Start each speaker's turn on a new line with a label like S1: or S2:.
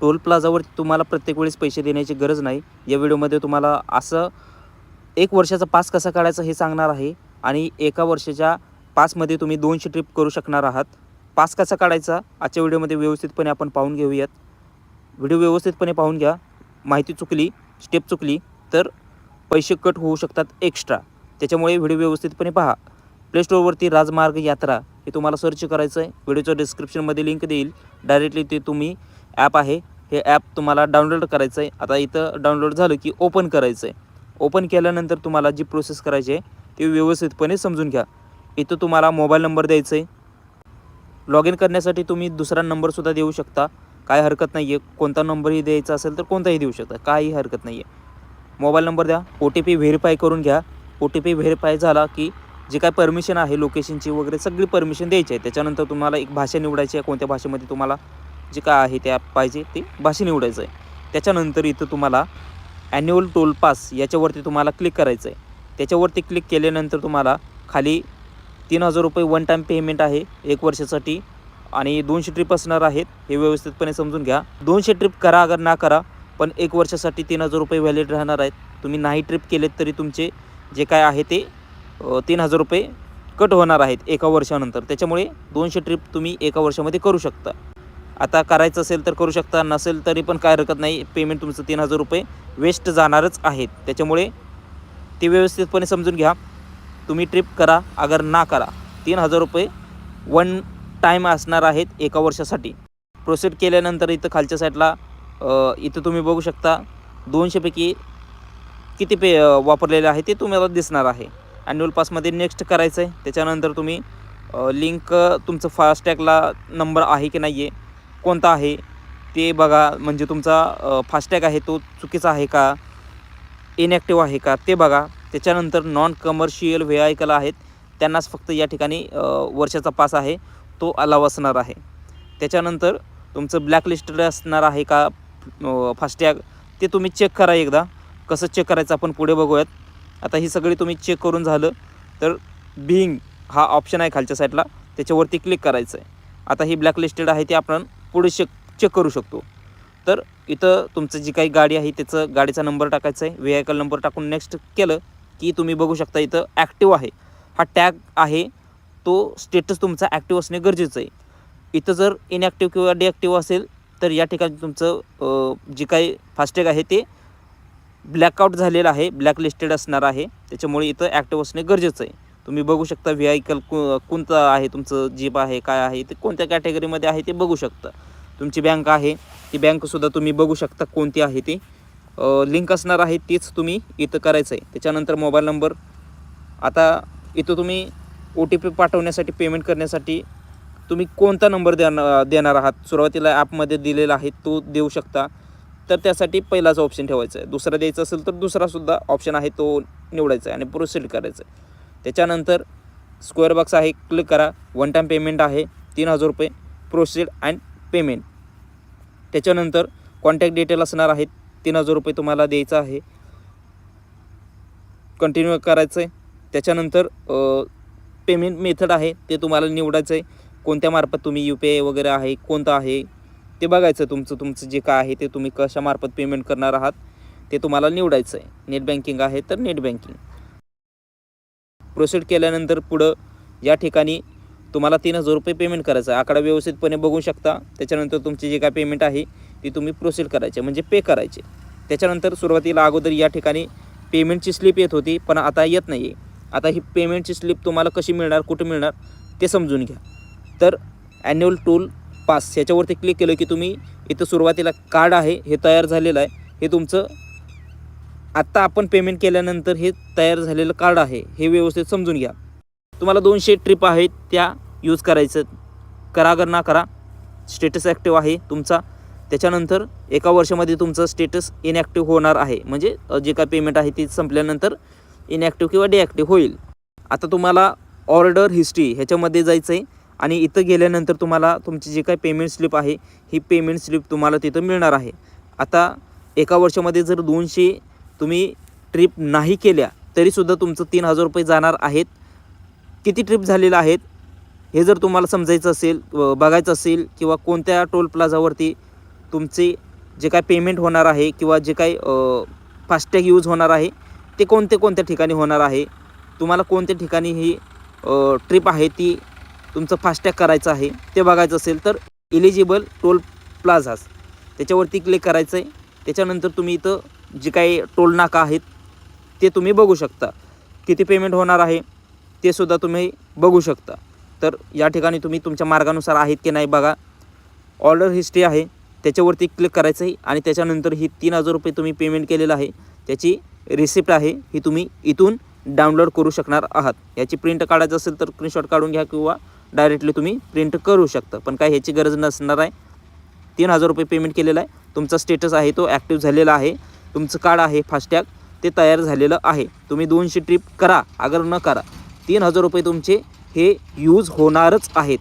S1: Toll प्लाझावर तुम्हाला प्रत्येक वेळेस पैसे देण्याची गरज नाही. या व्हिडिओमध्ये तुम्हाला असं 1 वर्षाचा पास कसा काढायचा हे सांगणार आहे आणि एका वर्षाच्या पासमध्ये तुम्ही 200 ट्रिप करू शकणार आहात. पास कसा काढायचा आजच्या व्हिडिओमध्ये व्यवस्थितपणे आपण पाहून घेऊयात. व्हिडिओ व्यवस्थितपणे पाहून घ्या. माहिती चुकली, स्टेप चुकली तर पैसे कट होऊ शकतात एक्स्ट्रा. त्याच्यामुळे व्हिडिओ व्यवस्थितपणे पहा. प्ले स्टोअरवरती राजमार्ग यात्रा हे तुम्हाला सर्च करायचं आहे. व्हिडिओच्या डिस्क्रिप्शनमध्ये लिंक देईल. डायरेक्टली ते तुम्ही ॲप आहे, हे ॲप तुम्हाला डाउनलोड करायचं आहे. आता इथं डाउनलोड झालं की ओपन करायचं आहे. ओपन केल्यानंतर तुम्हाला जी प्रोसेस करायची आहे ती व्यवस्थितपणे समजून घ्या. इथं तुम्हाला मोबाईल नंबर द्यायचा आहे. लॉग इन करण्यासाठी तुम्ही दुसरा नंबरसुद्धा देऊ शकता, काय हरकत नाही आहे. कोणता नंबरही द्यायचा असेल तर कोणताही देऊ शकता, काही हरकत नाही आहे. मोबाईल नंबर द्या. OTP व्हेरीफाय करून घ्या. OTP व्हेरीफाय झाला की जे काय परमिशन आहे लोकेशनची वगैरे सगळी परमिशन द्यायची आहे. त्याच्यानंतर तुम्हाला एक भाषा निवडायची आहे. कोणत्या भाषेमध्ये तुम्हाला जे काय आहे ते ॲप पाहिजे ते भाषा निवडायचं आहे. त्याच्यानंतर इथं तुम्हाला ॲन्युअल टोल पास याच्यावरती तुम्हाला क्लिक करायचं आहे. त्याच्यावरती क्लिक केल्यानंतर तुम्हाला खाली 3000 रुपये वन टाईम पेमेंट आहे 1 वर्षासाठी आणि 200 ट्रिप असणार आहेत. हे व्यवस्थितपणे समजून घ्या. 200 ट्रिप करा अगर ना करा, पण 1 वर्षासाठी 3000 रुपये व्हॅलिड राहणार आहेत. तुम्ही नाही ट्रिप केलेत तरी तुमचे जे काय आहे ते 3000 रुपये कट होणार आहेत एका वर्षानंतर. त्याच्यामुळे 200 ट्रिप तुम्ही एका वर्षामध्ये करू शकता. आता करायचं असेल तर करू शकता, नसेल तरी पण काय हरकत नाही. पेमेंट तुमचं 3000 रुपये वेस्ट जाणारच आहेत. त्याच्यामुळे ते व्यवस्थितपणे समजून घ्या. तुम्ही ट्रिप करा अगर ना करा, 3000 रुपये वन टाईम असणार आहेत एका वर्षासाठी. प्रोसीड केल्यानंतर इथं खालच्या साईडला इथं तुम्ही बघू शकता 200 पैकी किती वापरलेले आहे ते तुम्हाला दिसणार आहे. ॲन्युअल पासमध्ये नेक्स्ट करायचं आहे. त्याच्यानंतर तुम्ही लिंक तुमचं फास्टॅगला नंबर आहे की नाही आहे, कोणता आहे ते बघा. म्हणजे तुमचा फास्टॅग आहे तो चुकीचा आहे का, इनॅक्टिव्ह आहे का ते बघा. त्याच्यानंतर नॉन कमर्शियल व्हेइकल आहेत त्यांनाच फक्त या ठिकाणी वर्षाचा पास आहे तो अलाव असणार आहे. त्याच्यानंतर तुमचं ब्लॅकलिस्टेड असणार आहे का फास्टॅग ते तुम्ही चेक करा एकदा. कसं चेक करायचं आपण पुढे बघूयात. आता ही सगळी तुम्ही चेक करून झालं तर बिंग हा ऑप्शन आहे खालच्या साईडला, त्याच्यावरती क्लिक करायचं आहे. आता ही ब्लॅकलिस्टेड आहे ते आपण पुढे चेक करू शकतो. तर इथं तुमचं जी काही गाडी आहे त्याचं गाडीचा नंबर टाकायचा आहे. व्हेइकल नंबर टाकून नेक्स्ट केलं की तुम्ही बघू शकता इथं ॲक्टिव्ह आहे हा टॅग आहे, तो स्टेटस तुमचा ॲक्टिव्ह असणे गरजेचं आहे. इथं जर इनॅक्टिव्ह किंवा डिॲक्टिव्ह असेल तर या ठिकाणी तुमचं जे काही फास्टॅग आहे ते ब्लॅकआउट झालेलं आहे, ब्लॅकलिस्टेड असणार आहे. त्याच्यामुळे इथं ॲक्टिव्ह असणे गरजेचं आहे. तुम्ही बघू शकता व्हेइकल कोणतं आहे तुमचं, जीप आहे काय आहे ते कोणत्या कॅटेगरीमध्ये आहे ते बघू शकता. तुमची बँक आहे ती बँकसुद्धा तुम्ही बघू शकता कोणती आहे ती. लिंक असणार आहे तीच तुम्ही इथं करायचं आहे. त्याच्यानंतर मोबाईल नंबर. आता इथं तुम्ही OTP पाठवण्यासाठी पेमेंट करण्यासाठी तुम्ही कोणता नंबर देणार आहात. सुरुवातीला ॲपमध्ये दिलेला आहे तो देऊ शकता, तर त्यासाठी पहिलाच ऑप्शन ठेवायचा आहे. दुसरा द्यायचा असेल तर दुसरासुद्धा ऑप्शन आहे तो निवडायचा आहे आणि प्रोसीड करायचं आहे. त्याच्यानंतर स्क्वेअर बॉक्स आहे, क्लिक करा. वन टाईम पेमेंट आहे 3000 रुपये, प्रोसीड अँड पेमेंट. त्याच्यानंतर कॉन्टॅक्ट डिटेल असणार आहेत 3000 रुपये तुम्हाला द्यायचं आहे, कंटिन्यू करायचं आहे. त्याच्यानंतर पेमेंट मेथड आहे ते तुम्हाला निवडायचं आहे. कोणत्या मार्फत तुम्ही UPI वगैरे आहे कोणतं आहे ते बघायचं. तुमचं जे काय आहे ते तुम्ही कशामार्फत पेमेंट करणार आहात ते तुम्हाला निवडायचं आहे. नेट बँकिंग आहे तर नेट बँकिंग. प्रोसीड केल्यानंतर पुढं या ठिकाणी तुम्हाला 3000 रुपये पेमेंट करायचं आहे. आकडा व्यवस्थितपणे बघू शकता. त्याच्यानंतर तुमची जे काय पेमेंट आहे ती तुम्ही प्रोसीड करायचे म्हणजे पे करायचे. त्याच्यानंतर सुरुवातीला अगोदर या ठिकाणी पेमेंटची स्लिप येत होती पण आता येत नाही आहे. आता ही पेमेंटची स्लिप तुम्हाला कशी मिळणार, कुठे मिळणार ते समजून घ्या. तर ॲन्युअल टोल पास ह्याच्यावरती क्लिक केलं की तुम्ही इथं सुरुवातीला कार्ड आहे हे तयार झालेलं आहे. हे तुमचं आत्ता आपण पेमेंट केल्यानंतर हे तयार झालेलं कार्ड आहे हे व्यवस्थित समजून घ्या. तुम्हाला 200 ट्रिप आहेत त्या यूज करायचं. करा अगर ना करा. स्टेटस ॲक्टिव्ह आहे तुमचा. त्याच्यानंतर एका वर्षामध्ये तुमचं स्टेटस इनॅक्टिव्ह होणार आहे, म्हणजे जे काय पेमेंट आहे ती संपल्यानंतर इनॅक्टिव्ह किंवा डिॲक्टिव्ह होईल. आता तुम्हाला ऑर्डर हिस्ट्री ह्याच्यामध्ये जायचं आहे आणि इथं गेल्यानंतर तुम्हाला तुमची जी काही पेमेंट स्लिप आहे ही पेमेंट स्लिप तुम्हाला तिथं मिळणार आहे. आता एका वर्षामध्ये जर 200 तुम्ही ट्रिप नाही केल्या तरीसुद्धा तुमचं 3000 रुपये जाणार आहेत. किती ट्रिप झालेल्या आहेत हे जर तुम्हाला समजायचं असेल, बघायचं असेल किंवा कोणत्या टोल प्लाझावरती तुमचे जे काय पेमेंट होणार आहे किंवा जे काही फास्टॅग यूज होणार आहे ते कोणत्या ठिकाणी होणार आहे, तुम्हाला कोणत्या ठिकाणी ही ट्रिप आहे ती तुमचं फास्टॅग करायचं आहे ते बघायचं असेल तर इलिजिबल टोल प्लाझास त्याच्यावरती क्लिक करायचं आहे. त्याच्यानंतर तुम्ही इथं जे काही टोल नाका आहेत ते तुम्ही बघू शकता, किती पेमेंट होणार आहे ते सुद्धा तुम्ही बघू शकता. तर या ठिकाणी तुम्ही तुमच्या मार्गानुसार आहेत की नाही बघा. ऑर्डर हिस्ट्री आहे त्याच्यावरती क्लिक करायचं आहे आणि त्याच्यानंतर ही 3,000 रुपये तुम्ही पेमेंट केलेलं आहे त्याची रिसिप्ट आहे ही तुम्ही इथून डाउनलोड करू शकणार आहात. याची प्रिंट काढायचं असेल तर स्क्रीनशॉट काढून घ्या किंवा डायरेक्टली तुम्ही प्रिंट करू शकता, पण काय ह्याची गरज नसणार आहे. 3,000 रुपये पेमेंट केलेला आहे, तुमचा स्टेटस आहे तो ॲक्टिव्ह झालेला आहे, तुमचं कार्ड आहे फास्टॅग ते तयार झालेलं आहे. तुम्ही 200 ट्रिप करा अगर न करा 3,000 रुपये तुमचे हे यूज होणारच आहेत.